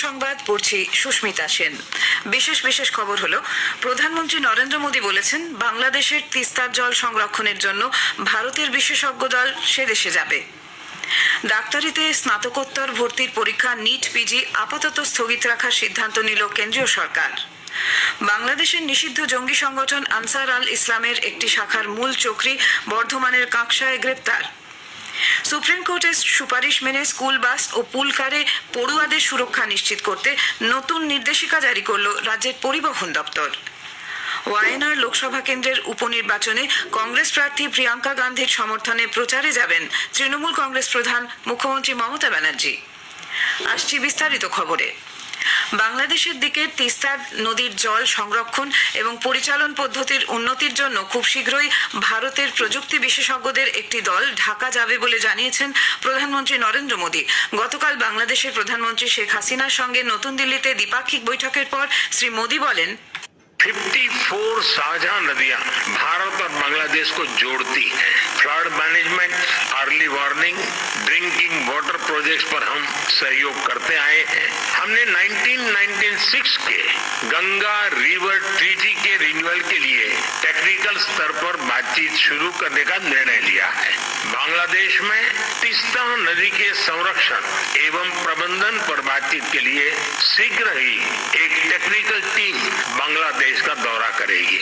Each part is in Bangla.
সংবাদ পড়ছি সুস্মিতা সেন। বিশেষ খবর হলো, প্রধানমন্ত্রী নরেন্দ্র মোদী বলেছেন বাংলাদেশের তিস্তার জল সংরক্ষণের জন্য ভারতের বিশেষজ্ঞ দল সে দেশে যাবে। ডাক্তারিতে স্নাতকোত্তর ভর্তির পরীক্ষা নিট পিজি আপাতত স্থগিত রাখার সিদ্ধান্ত নিল কেন্দ্রীয় সরকার। বাংলাদেশের নিষিদ্ধ জঙ্গি সংগঠন আনসার আল ইসলামের একটি শাখার মূল চক্রী বর্ধমানের কাঁকসায় গ্রেপ্তার। সুপ্রিম কোর্টের সুপারিশ মেনে স্কুল বাস ও পুলকারে পড়ুয়াদের সুরক্ষা নিশ্চিত করতে নতুন নির্দেশিকা জারি করল রাজ্যের পরিবহন দপ্তর। ওয়ায়নার লোকসভা কেন্দ্রের উপনির্বাচনে কংগ্রেস প্রার্থী প্রিয়াঙ্কা গান্ধীর সমর্থনে প্রচারে যাবেন তৃণমূল কংগ্রেস প্রধান মুখ্যমন্ত্রী মমতা ব্যানার্জি। আসছি বিস্তারিত খবরে। বাংলাদেশের দিকে তিস্তা নদীর জল সংরক্ষণ এবং পরিচালন পদ্ধতির উন্নতির জন্য খুব শীঘ্রই ভারতের প্রযুক্তি বিশেষজ্ঞদের একটি দল ঢাকা যাবে বলে জানিয়েছেন প্রধানমন্ত্রী নরেন্দ্র মোদী। গতকাল বাংলাদেশের প্রধানমন্ত্রী শেখ হাসিনার সঙ্গে নতুন দিল্লিতে দ্বিপাক্ষিক বৈঠকের পর শ্রী মোদী বলেন, 54 साझा नदियां भारत और बांग्लादेश को जोड़ती हैं। Flood management, early warning, drinking water projects पर हम सहयोग करते आए हैं। हमने 1996 के गंगा रिवर ट्रीटी के रिन्यूअल के लिए टेक्निकल स्तर पर बातचीत शुरू करने का निर्णय लिया है। बांग्लादेश में तीस्ता नदी के संरक्षण एवं प्रबंधन पर बातचीत के लिए शीघ्र ही एक टेक्निकल टीम बांग्लादेश का दौरा करेगी।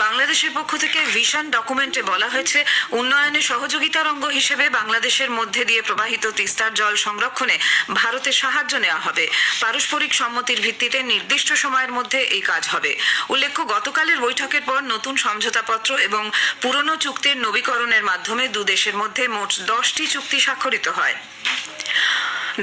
বাংলাদেশের পক্ষ থেকে ভিশন ডকুমেন্টে বলা হয়েছে, উন্নয়নে সহযোগিতার অঙ্গ হিসেবে বাংলাদেশের মধ্যে দিয়ে প্রবাহিত তিস্তার জল সংরক্ষণে ভারতের সাহায্য নেওয়া হবে। পারস্পরিক সম্মতির ভিত্তিতে নির্দিষ্ট সময়ের মধ্যে এই কাজ হবে। উল্লেখ্য, গতকালের বৈঠকের পর নতুন সমঝোতাপত্র এবং পুরনো চুক্তির নবীকরণের মাধ্যমে দুদেশের মধ্যে মোট 10টি চুক্তি স্বাক্ষরিত হয়।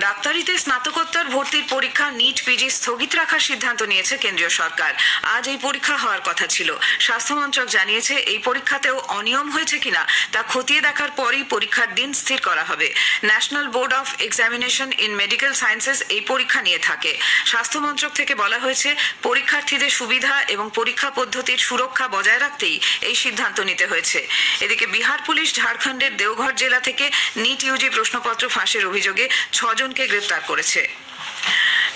ডাক্তারিতে স্নাতকোত্তর ভর্তির পরীক্ষা নিট পিজি স্থগিত রাখার সিদ্ধান্ত নিয়েছে কেন্দ্রীয় সরকার। আজ এই পরীক্ষা হওয়ার কথা ছিল। স্বাস্থ্য মন্ত্রক জানিয়েছে, এই পরীক্ষাতেও অনিয়ম হয়েছে কিনা তা খতিয়ে দেখার পরই পরীক্ষার দিন স্থির করা হবে। National board of examination in medical sciences এই পরীক্ষা নিয়ে থাকে। স্বাস্থ্য মন্ত্রক থেকে বলা হয়েছে, পরীক্ষার্থীদের সুবিধা এবং পরীক্ষা পদ্ধতির সুরক্ষা বজায় রাখতেই এই সিদ্ধান্ত নিতে হয়েছে। এদিকে বিহার পুলিশ ঝাড়খণ্ডের দেওঘর জেলা থেকে নিট ইউজি প্রশ্নপত্র ফাঁসের অভিযোগে 6 জনকে গ্রেপ্তার করেছে।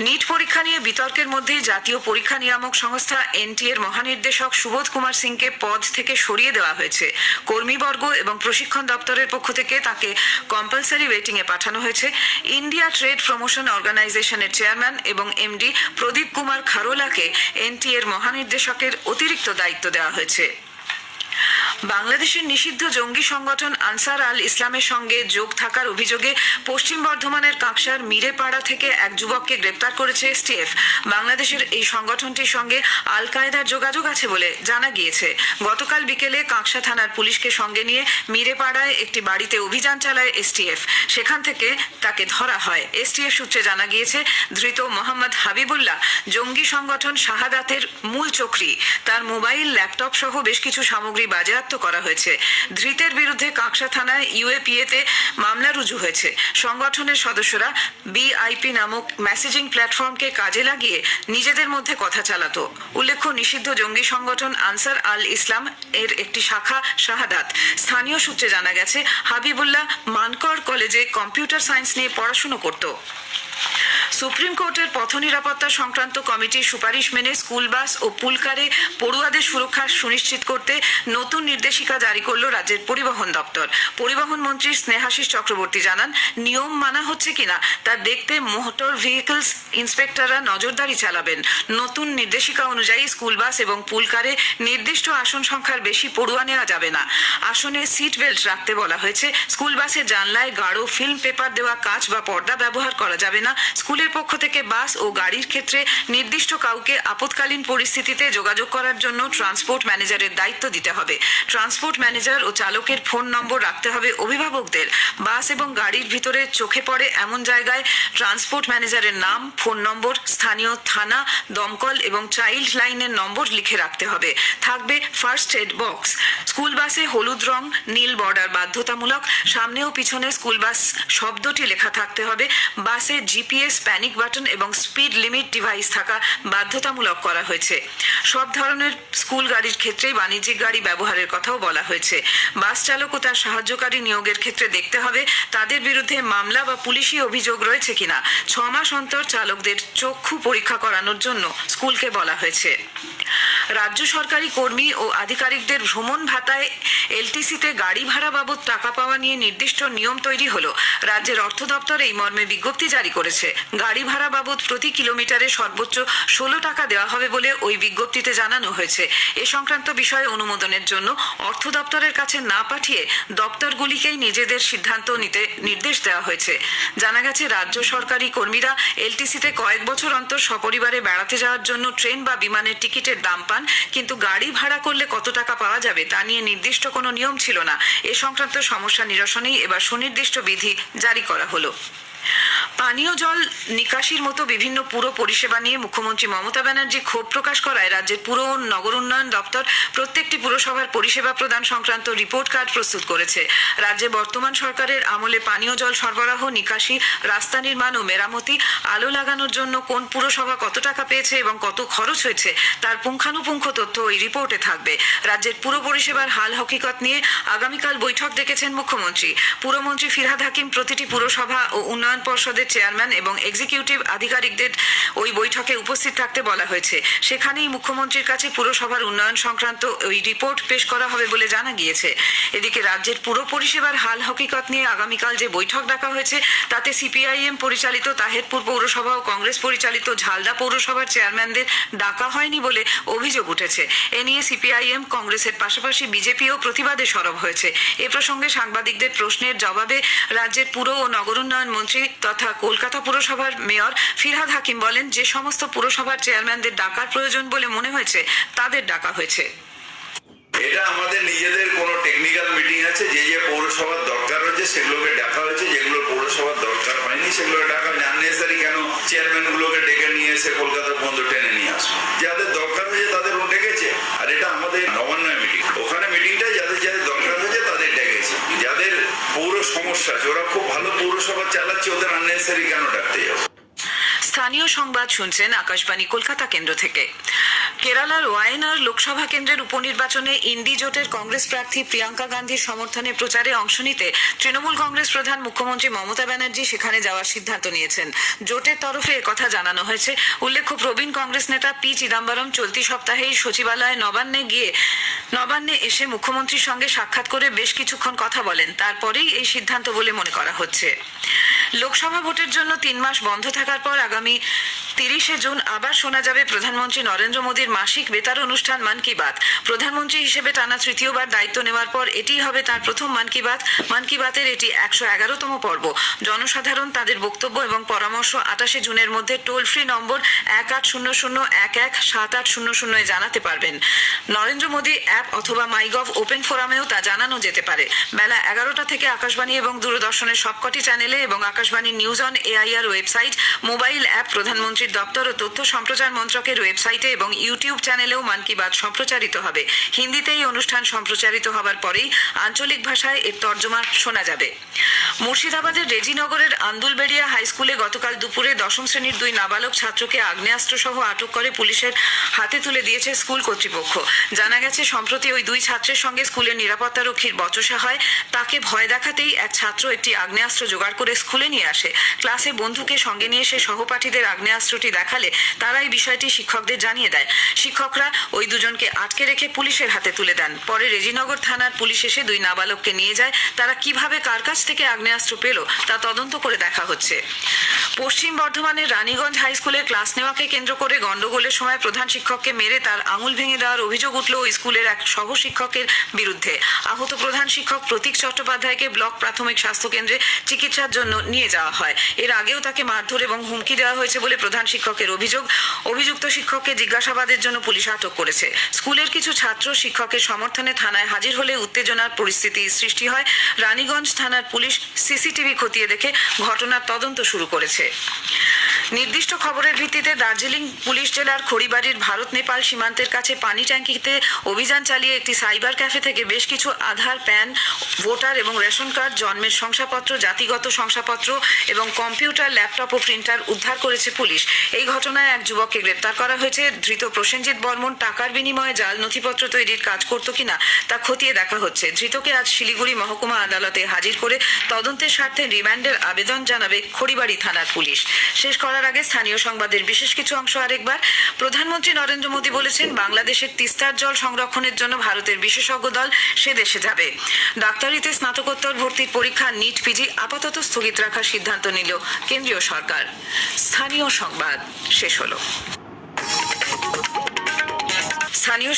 নিট পরীক্ষা নিয়ে বিতর্কের মধ্যেই জাতীয় পরীক্ষা নিয়ামক সংস্থা এনটিএর মহানির্দেশক সুবোধ কুমার সিংকে পদ থেকে সরিয়ে দেওয়া হয়েছে। কর্মীবর্গ এবং প্রশিক্ষণ দপ্তরের পক্ষ থেকে তাকে কম্পালসারি ওয়েটিং এ পাঠানো হয়েছে। ইন্ডিয়া ট্রেড প্রমোশন অর্গানাইজেশনের চেয়ারম্যান এবং এমডি প্রদীপ কুমার খারোলাকে এনটিএর মহানির্দেশকের অতিরিক্ত দায়িত্ব দেওয়া হয়েছে। বাংলাদেশের নিষিদ্ধ জঙ্গি সংগঠন আনসার আল ইসলামের সঙ্গে যোগ থাকার অভিযোগে পশ্চিম বর্ধমানের কাঁকসার মিরেপাড়া থেকে এক যুবককে গ্রেপ্তার করেছে এসটিএফ। বাংলাদেশের এই সংগঠনটির সঙ্গে আল কায়েদার যোগাযোগ আছে বলে জানা গিয়েছে। গতকাল বিকেলে কাঁকসা থানার পুলিশকে সঙ্গে নিয়ে মিরেপাড়ায় একটি বাড়িতে অভিযান চালায় এসটিএফ। সেখান থেকে তাকে ধরা হয়। এসটিএফ সূত্রে জানা গিয়েছে, ধৃত মোহাম্মদ হাবিবুল্লাহ জঙ্গি সংগঠন শাহাদাতের মূল চক্রী। তার মোবাইল, ল্যাপটপ সহ বেশ কিছু সামগ্রী বাজেয়াপ্ত করা হয়েছে। ধৃতের বিরুদ্ধে কাঁকসা থানায় ইউএপিএতে মামলা রুজু হয়েছে। সংগঠনের সদস্যরা বিআইপি নামক মেসেজিং প্ল্যাটফর্মকে কাজে লাগিয়ে নিজেদের মধ্যে কথা চালাতো। উল্লেখ্য, নিষিদ্ধ জঙ্গি সংগঠন আনসার আল ইসলাম এর একটি শাখা শাহাদাত। স্থানীয় সূত্রে জানা গেছে, হাবিবুল্লাহ মানকর কলেজে কম্পিউটার সায়েন্স নিয়ে পড়াশোনা করত। সুপ্রিম কোর্টের পথ নিরাপত্তা সংক্রান্ত কমিটির সুপারিশ মেনে স্কুল বাস ও পুলকারে পড়ুয়াদের সুরক্ষা সুনিশ্চিত করতে নতুন নির্দেশিকা জারি করল রাজ্যের পরিবহন দপ্তর। পরিবহন মন্ত্রী স্নেহাশিস চক্রবর্তী জানান, নিয়ম মানা হচ্ছে কিনা তা দেখতে মোটর ভেহিকলস ইন্সপেক্টররা নজরদারি চালাবেন। নতুন নির্দেশিকা অনুযায়ী স্কুল বাস এবং পুলকারে নির্দিষ্ট আসন সংখ্যার বেশি পড়ুয়া নেওয়া যাবে না। আসনে সিট বেল্ট রাখতে বলা হয়েছে। স্কুল বাসের জানলায় গাঢ় ফিল্ম পেপার দেওয়া কাঁচ বা পর্দা ব্যবহার করা যাবে না। স্কুলের পক্ষ থেকে বাস ও গাড়ির ক্ষেত্রে নির্দিষ্ট কাউকে আপৎকালীন পরিস্থিতিতে যোগাযোগ করার জন্য ট্রান্সপোর্ট ম্যানেজারের দায়িত্ব দিতে হবে। ট্রান্সপোর্ট ম্যানেজার ও চালকের ফোন নম্বর রাখতে হবে অভিভাবকদের। বাস এবং গাড়ির ভিতরে চোখে পড়ে এমন জায়গায় ট্রান্সপোর্ট ম্যানেজারের নাম, ফোন নম্বর, স্থানীয় থানা, দমকল এবং চাইল্ড লাইনের নম্বর লিখে রাখতে হবে। থাকবে ফার্স্ট এড বক্স। স্কুল বাসে হলুদ রং, নীল বর্ডার বাধ্যতামূলক। সামনে ও পিছনে স্কুল বাস শব্দটি লেখা থাকতে হবে। বাসে জিপিএস প্যানিক বাটন এবং স্পিড লিমিট ডিভাইস থাকা বাধ্যতামূলক করা হয়েছে। সব ধরনের স্কুল গাড়ির ক্ষেত্রেই বাণিজ্যিক গাড়ি ব্যবহারের কথাও বলা হয়েছে। বাস চালক ও তার সাহায্যকারী নিয়োগের ক্ষেত্রে দেখতে হবে তাদের বিরুদ্ধে মামলা বা পুলিশি অভিযোগ রয়েছে কিনা। 6 মাস অন্তর চালকদের চক্ষু পরীক্ষা করানোর জন্য স্কুলকে বলা হয়েছে। রাজ্য সরকারি কর্মী ও আধিকারিকদের ভ্রমণ ভাতায় এলটিসিতে গাড়ি ভাড়া বাবদ টাকা পাওয়া নিয়ে নির্দিষ্ট নিয়ম তৈরি হলো। রাজ্যের অর্থ দপ্তর এই মর্মে বিজ্ঞপ্তি জারি করেছে। গাড়ি ভাড়া বাবদ প্রতি কিলোমিটারে সর্বোচ্চ 16 টাকা দেওয়া হবে বলে ওই বিজ্ঞপ্তিতে জানানো হয়েছে। এ সংক্রান্ত বিষয়ে অনুমোদনের জন্য অর্থ দপ্তরের কাছে না পাঠিয়ে দপ্তরগুলিকেই নিজেদের সিদ্ধান্ত নিতে নির্দেশ দেওয়া হয়েছে। জানা গেছে রাজ্য সরকারি কর্মীরা এলটিসিতে কয়েক বছর অন্তর সপরিবারে বেড়াতে যাওয়ার জন্য ট্রেন বা বিমানের টিকিটের দাম পান, কিন্তু গাড়ি ভাড়া করলে কত টাকা পাওয়া যাবে তা নিয়ে নির্দিষ্ট কোনো নিয়ম ছিল না। এ সংক্রান্ত সমস্যা নিরসনেই এবার সুনির্দিষ্ট বিধি জারি করা হলো। পানীয় জল নিকাশির মতো বিভিন্ন পুর পরিষেবা নিয়ে মুখ্যমন্ত্রী মমতা ব্যানার্জি ক্ষোভ প্রকাশ করায় রাজ্যের পুর ও নগর উন্নয়ন দপ্তর প্রত্যেকটি পুরসভার পরিষেবা প্রদান সংক্রান্ত রিপোর্ট কার্ড প্রস্তুত করেছে। রাজ্যে বর্তমান সরকারের আমলে পানীয় জল সরবরাহ, নিকাশি, রাস্তা নির্মাণ ও মেরামতি, আলো লাগানোর জন্য কোন পুরসভা কত টাকা পেয়েছে এবং কত খরচ হয়েছে তার পুঙ্খানুপুঙ্খ তথ্য ওই রিপোর্টে থাকবে। রাজ্যের পুর পরিষেবার হাল হকিকত নিয়ে আগামীকাল বৈঠক ডেকেছেন মুখ্যমন্ত্রী। পুরমন্ত্রী ফিরহাদ হাকিম প্রতিটি পুরসভা ও উন্নয়ন পর্ষদের চেয়ারম্যান এবং এক্সিকিউটিভ আধিকারিকদের ওই বৈঠকে উপস্থিত থাকতে বলা হয়েছে। সেখানেই মুখ্যমন্ত্রীর কাছে পুরসভার উন্নয়ন সংক্রান্ত ওই রিপোর্ট পেশ করা হবে বলে জানা গিয়েছে। এদিকে রাজ্যের পুর পরিষেবার হাল হকিকত নিয়ে আগামীকাল যে বৈঠক ডাকা হয়েছে তাতে সিপিআইএম পরিচালিত তাহেরপুর পৌরসভা ও কংগ্রেস পরিচালিত ঝালদা পৌরসভার চেয়ারম্যানদের ডাকা হয়নি বলে অভিযোগ উঠেছে। এ নিয়ে সিপিআইএম, কংগ্রেসের পাশাপাশি বিজেপিও প্রতিবাদে সরব হয়েছে। এ প্রসঙ্গে সাংবাদিকদের প্রশ্নের জবাবে রাজ্যের পুর ও নগর উন্নয়ন মন্ত্রী তথা কলকাতা পুরসভার মেয়র ফিরহাদ হাকিম বলেন, যে সমস্ত পুরসভার চেয়ারম্যানদের ডাকার প্রয়োজন বলে মনে হয়েছে তাদের ডাকা হয়েছে। এটা আমাদের নিজেদের কোনো টেকনিক্যাল মিটিং আছে, যে যে পৌরসভার দরকার হয়েছে সেগুলোকে ডাকা হয়েছে, যেগুলো পৌরসভার দরকার হয়নি সেগুলোকে ডাকা হয়নি। আননেসারি কেন চেয়ারম্যান গুলোকে ডেকে নিয়ে এসে কলকাতা পর্যন্ত টেনে নিয়ে আসবে? যাদের দরকার হয়েছে তাদের ডেকেছে। আর এটা আমাদের নবান্ন মিটিং, ওখানে মিটিংটা যাদের যাদের দরকার হয়েছে তাদের ডেকেছে। যাদের পৌর সমস্যা আছে ওরা খুব ভালো পৌরসভা চালাচ্ছে, ওদের আননেসারি কেন ডাকতে যাবে? স্থানীয় সংবাদ শুনছেন আকাশবাণী কলকাতা কেন্দ্র থেকে। কেরালার ওয়ায়নার লোকসভা কেন্দ্রের উপনির্বাচনে ইন্ডি জোটের কংগ্রেস প্রার্থী প্রিয়াঙ্কা গান্ধীর সমর্থনে প্রচারে অংশ নিতে তৃণমূল কংগ্রেস প্রধান মুখ্যমন্ত্রী মমতা ব্যানার্জি সেখানে যাওয়ার সিদ্ধান্ত নিয়েছেন। জোটের তরফে একথা জানানো হয়েছে। উল্লেখ্য, প্রবীণ কংগ্রেস নেতা পি চিদাম্বরম চলতি সপ্তাহেই সচিবালয় নবান্নে এসে মুখ্যমন্ত্রীর সঙ্গে সাক্ষাৎ করে বেশ কিছুক্ষণ কথা বলেন। তারপরেই এই সিদ্ধান্ত বলে মনে করা হচ্ছে। লোকসভা ভোটের জন্য 3 মাস বন্ধ থাকার পর আগামী 30শে জুন আবার শোনা যাবে প্রধানমন্ত্রী নরেন্দ্র মোদীর মাসিক বেতার অনুষ্ঠান মন কি বাত। প্রধানমন্ত্রী হিসেবে টানা তৃতীয়বার দায়িত্ব নেওয়ার পর এটিই হবে তার প্রথম মন কি বাত। মন কি বাতের এটি 111তম পর্ব। জনসাধারণ তাদের বক্তব্য এবং পরামর্শ 28শে জুনের মধ্যে টোল ফ্রি নম্বর 1800117800 জানাতে পারবেন। নরেন্দ্র মোদী অ্যাপ অথবা মাইগভ ওপেন ফোরামেও তা জানানো যেতে পারে। বেলা 11টা থেকে আকাশবাণী এবং দূরদর্শনের সবকটি চ্যানেলে এবং Akashvani news on AIR website, mobile app, প্রধানমন্ত্রীর দপ্তর ও তথ্য সম্প্রচার মন্ত্রকের ওয়েবসাইটে এবং ইউটিউব চ্যানেলেও মন কি বাত সম্প্রচারিত হবে। হিন্দিতে এই অনুষ্ঠান সম্প্রচারিত হবার পরেই আঞ্চলিক ভাষায় এর তর্জমা শোনা যাবে। মুর্শিদাবাদের রেজিনগরের আন্দুলবেড়িয়া হাই স্কুলে গতকাল দুপুরে 10ম শ্রেণীর 2 নাবালক ছাত্রকে আগ্নেয়াস্ত্র সহ আটক করে পুলিশের হাতে তুলে দিয়েছে স্কুল কর্তৃপক্ষ। জানা গেছে, সম্প্রতি ওই 2 ছাত্রের সঙ্গে স্কুলের নিরাপত্তারক্ষীর বচসা হয়। তাকে ভয় দেখাতেই এক ছাত্র একটি আগ্নেয়াস্ত্র জোগাড় করে স্কুলে নিয়ে আসে। ক্লাসে বন্ধুকে সঙ্গে নিয়ে এসে সহপাঠীদের আগ্নেয়াস্ত্রটি দেখালে তারা এই বিষয়টি শিক্ষকদের জানিয়ে দেয়। শিক্ষকরা ওই দুজনকে আটকে রেখে পুলিশের হাতে তুলে দেন। পরে রেজিনগর থানার পুলিশ এসে 2 নাবালককে নিয়ে যায়। তারা কিভাবে কার কাছ থেকে আগ্নেয়াস্ত্র পেল তা তদন্ত করে দেখা হচ্ছে। পশ্চিম বর্ধমানের রানীগঞ্জ হাই স্কুলে ক্লাস নেওয়াকে কেন্দ্র করে গন্ডগোলের সময় প্রধান শিক্ষককে মেরে তার আঙুল ভেঙে দেওয়ার অভিযোগ উঠল ওই স্কুলের এক সহ শিক্ষকের বিরুদ্ধে। আহত প্রধান শিক্ষক প্রতীক চট্টোপাধ্যায়কে ব্লক প্রাথমিক স্বাস্থ্য কেন্দ্রে চিকিৎসার জন্য নিয়ে যাওয়া হয়। এর আগেও তাকে মারধর এবং হুমকি দেওয়া হয়েছে বলে প্রধান শিক্ষকের অভিযোগ। অভিযুক্ত শিক্ষককে জিজ্ঞাসাবাদের জন্য পুলিশ আটক করেছে। স্কুলের কিছু ছাত্র শিক্ষকের সমর্থনে থানায় হাজির হলে উত্তেজনার পরিস্থিতি সৃষ্টি হয়। রানীগঞ্জ থানার পুলিশ সিসিটিভি খতিয়ে দেখে ঘটনার তদন্ত শুরু করেছে। নির্দিষ্ট খবরের ভিত্তিতে দার্জিলিং পুলিশ জেলার খড়িবাড়ির ভারত নেপাল সীমান্তের কাছে পানি ট্যাঙ্কিতে অভিযান চালিয়ে একটি সাইবার ক্যাফে থেকে বেশ কিছু আধার, প্যান, ভোটার এবং রেশন কার্ড, জন্মের শংসাপত্র, জাতিগত শংসাপত্র এবং কম্পিউটার, ল্যাপটপ ও প্রিন্টার উদ্ধার করেছে পুলিশ। এই ঘটনায় এক যুবককে গ্রেপ্তার করা হয়েছে। ধৃত প্রসেনজিৎ বর্মন টাকার বিনিময়ে জাল নথিপত্র তৈরির কাজ করত কিনা তা খতিয়ে দেখা হচ্ছে। ধৃতকে আজ শিলিগুড়ি মহকুমা আদালতে হাজির করে তদন্তের স্বার্থে রিমান্ডের আবেদন জানাবে খড়িবাড়ি থানার পুলিশ। শেষ করার আগে স্থানীয় সংবাদের বিশেষ কিছু অংশ আরেকবার। প্রধানমন্ত্রী নরেন্দ্র মোদী বলেছেন, বাংলাদেশের তিস্তার জল সংরক্ষণের জন্য ভারতের বিশেষজ্ঞ দল সে দেশে যাবে। ডাক্তারিতে স্নাতকোত্তর ভর্তির পরীক্ষা নিট পিজি আপাতত স্থগিত রাখার সিদ্ধান্ত নিল কেন্দ্রীয় সরকার। স্থানীয় সংবাদ শেষ হলো। স্থানীয়